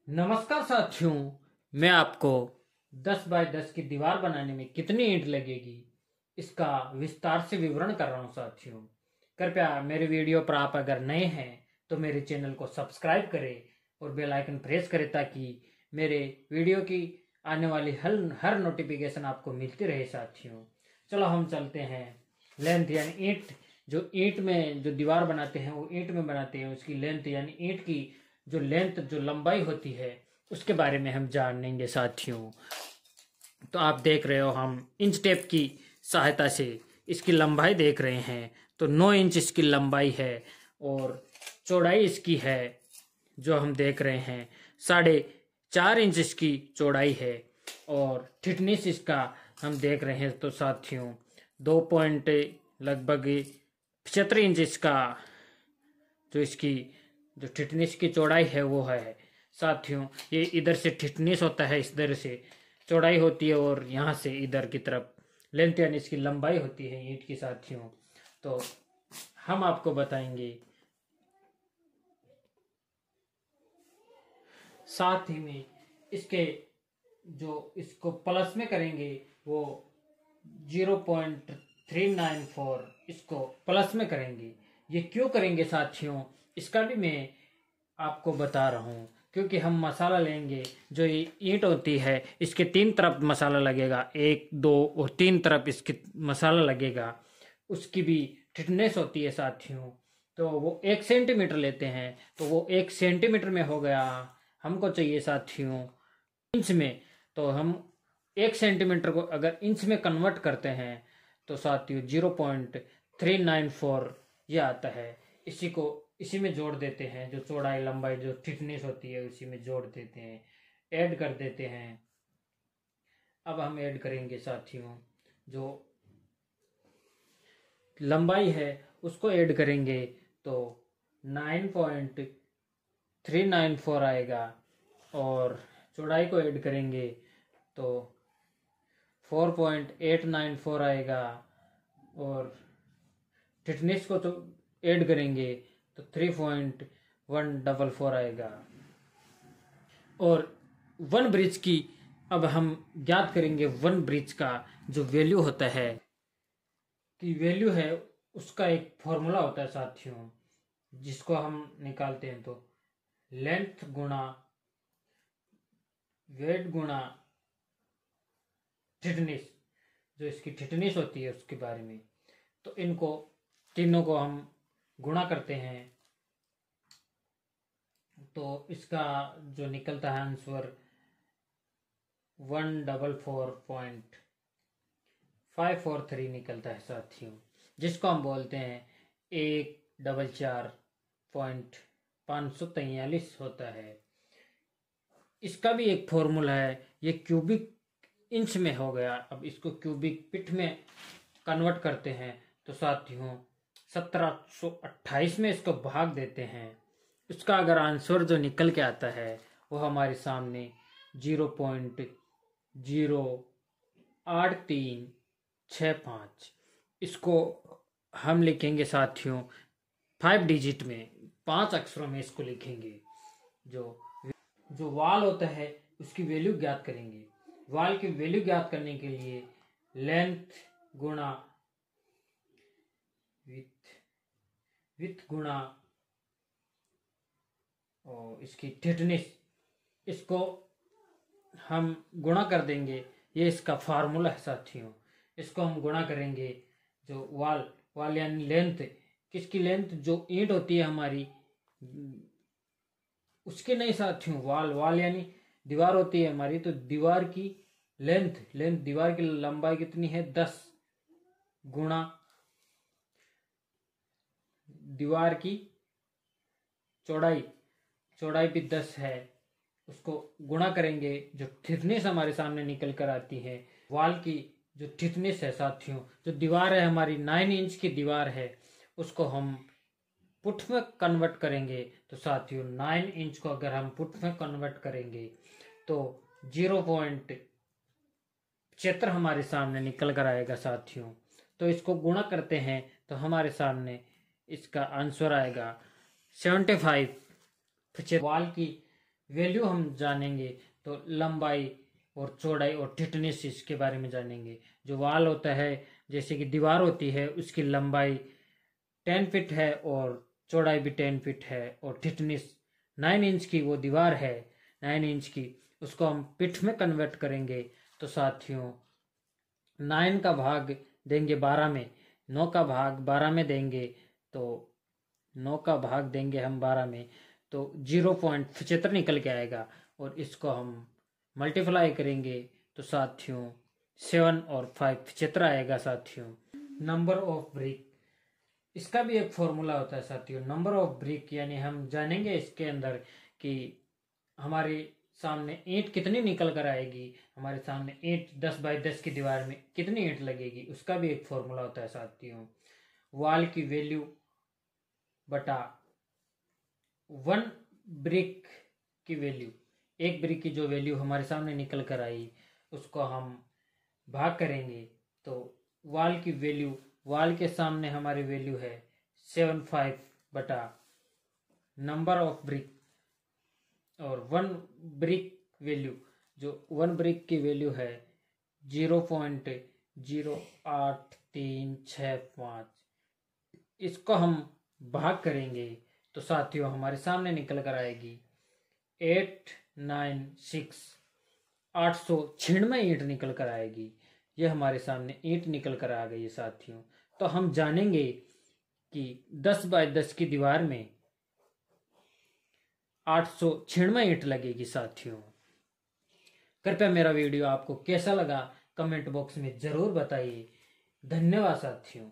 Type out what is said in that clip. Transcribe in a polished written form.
नमस्कार साथियों, मैं आपको 10 बाय 10 की दीवार बनाने में कितनी ईंट लगेगी इसका विस्तार से विवरण कर रहा हूं साथियों। कृपया मेरे वीडियो पर आप अगर नए हैं तो मेरे चैनल को सब्सक्राइब करें और बेल आइकन प्रेस करें ताकि मेरे वीडियो की आने वाली हर नोटिफिकेशन आपको मिलती रहे साथियों। चलो हम चलते हैं। लेंथ यानी ईंट, जो ईंट में जो दीवार बनाते हैं वो ईंट में बनाते हैं, उसकी लेंथ यानी ईंट की जो लेंथ जो लंबाई होती है उसके बारे में हम जानेंगे साथियों। तो आप देख रहे हो, हम इंच टेप की सहायता से इसकी लंबाई देख रहे हैं। तो 9 इंच इसकी लंबाई है और चौड़ाई इसकी है जो हम देख रहे हैं 4.5 इंच इसकी चौड़ाई है और थिकनेस इसका हम देख रहे हैं तो साथियों 2 पॉइंट लगभग 75 इंच इसका जो इसकी जो थिकनेस की चौड़ाई है वो है साथियों। ये इधर से थिकनेस होता है, इस तरह से चौड़ाई होती है और यहाँ से इधर की तरफ लेंथ यानी इसकी लंबाई होती है ईंट की साथियों। तो हम आपको बताएंगे, साथ ही में इसके जो इसको प्लस में करेंगे वो 0.394 इसको प्लस में करेंगे। ये क्यों करेंगे साथियों इसका भी मैं आपको बता रहा हूँ, क्योंकि हम मसाला लेंगे। जो ये ईंट होती है इसके 3 तरफ मसाला लगेगा, 1 2 और 3 तरफ इसके मसाला लगेगा। उसकी भी थिकनेस होती है साथियों। तो वो 1 सेंटीमीटर लेते हैं, तो वो 1 सेंटीमीटर में हो गया। हमको चाहिए साथियों इंच में, तो हम 1 सेंटीमीटर को अगर इंच में कन्वर्ट करते हैं तो साथियों 0.394 ये आता है। इसी में जोड़ देते हैं, जो चौड़ाई लंबाई जो थिकनेस होती है उसी में जोड़ देते हैं, ऐड कर देते हैं। अब हम ऐड करेंगे साथियों जो लंबाई है उसको ऐड करेंगे तो 9.394 आएगा और चौड़ाई को ऐड करेंगे तो 4.894 आएगा और थिकनेस को तो ऐड करेंगे तो 3.144 आएगा। और वन ब्रिज की अब हम ज्ञात करेंगे। वन ब्रिज का जो वैल्यू होता है कि वैल्यू है उसका एक फॉर्मूला होता है साथियों, जिसको हम निकालते हैं तो लेंथ गुणा वेट गुणा थिकनेस, जो इसकी थिकनेस होती है उसके बारे में। तो इनको तीनों को हम गुणा करते हैं तो इसका जो निकलता है आंसर 144.543 निकलता है साथियों, जिसको हम बोलते हैं 144.543 होता है। इसका भी एक फॉर्मूला है, ये क्यूबिक इंच में हो गया। अब इसको क्यूबिक फीट में कन्वर्ट करते हैं तो साथियों 1728 में इसको भाग देते हैं। उसका अगर आंसर जो निकल के आता है वो हमारे सामने 0.08365, इसको हम लिखेंगे साथियों 5 डिजिट में, 5 अक्षरों में इसको लिखेंगे। जो वाल होता है उसकी वैल्यू ज्ञात करेंगे। वाल की वैल्यू ज्ञात करने के लिए लेंथ गुणा विथ गुणा और इसकी थिकनेस, इसको हम गुणा कर देंगे। ये इसका फार्मूला है साथियों। इसको हम गुणा करेंगे जो वाल यानी लेंथ, किसकी लेंथ, जो ईंट होती है हमारी उसके नहीं साथियों, वाल यानी दीवार होती है हमारी, तो दीवार की लेंथ दीवार की लंबाई कितनी है 10 गुणा दीवार की चौड़ाई भी 10 है, उसको गुणा करेंगे। जो थिकनेस हमारे सामने निकल कर आती है वाल की, जो थिकनेस है साथियों, जो दीवार है हमारी 9 इंच की दीवार है, उसको हम फुट में कन्वर्ट करेंगे तो साथियों 9 इंच को अगर हम फुट में कन्वर्ट करेंगे तो 0.75 हमारे सामने निकल कर आएगा साथियों। तो इसको गुणा करते हैं तो हमारे सामने इसका आंसर आएगा 75। वाल की वैल्यू हम जानेंगे तो लंबाई और चौड़ाई और थिकनेस इसके बारे में जानेंगे। जो वाल होता है, जैसे कि दीवार होती है, उसकी लंबाई 10 फीट है और चौड़ाई भी 10 फीट है और थिकनेस 9 इंच की वो दीवार है, 9 इंच की, उसको हम फीट में कन्वर्ट करेंगे तो साथियों 9 का भाग देंगे 12 में, 9 का भाग 12 में देंगे तो 9 का भाग देंगे हम 12 में तो 0.75 निकल के आएगा और इसको हम मल्टीप्लाई करेंगे तो साथियों 7 और 5 75 आएगा साथियों। नंबर ऑफ ब्रिक, इसका भी एक फॉर्मूला होता है साथियों। नंबर ऑफ ब्रिक यानी हम जानेंगे इसके अंदर कि हमारे सामने ईंट कितनी निकल कर आएगी, हमारे सामने ईंट 10 बाई 10 की दीवार में कितनी ईंट लगेगी, उसका भी एक फॉर्मूला होता है साथियों। वॉल की वैल्यू बटा 1 ब्रिक की वैल्यू, एक ब्रिक की जो वैल्यू हमारे सामने निकल कर आई उसको हम भाग करेंगे तो वॉल की वैल्यू, वॉल के सामने हमारी वैल्यू है 75 बटा नंबर ऑफ ब्रिक और 1 ब्रिक वैल्यू, जो 1 ब्रिक की वैल्यू है 0.08365, इसको हम भाग करेंगे तो साथियों हमारे सामने निकल कर आएगी 896, 896 ईंट निकल कर आएगी। ये हमारे सामने ईंट निकल कर आ गई है साथियों। तो हम जानेंगे कि 10 बाय 10 की दीवार में 896 ईंट लगेगी साथियों। कृपया मेरा वीडियो आपको कैसा लगा कमेंट बॉक्स में जरूर बताइए। धन्यवाद साथियों।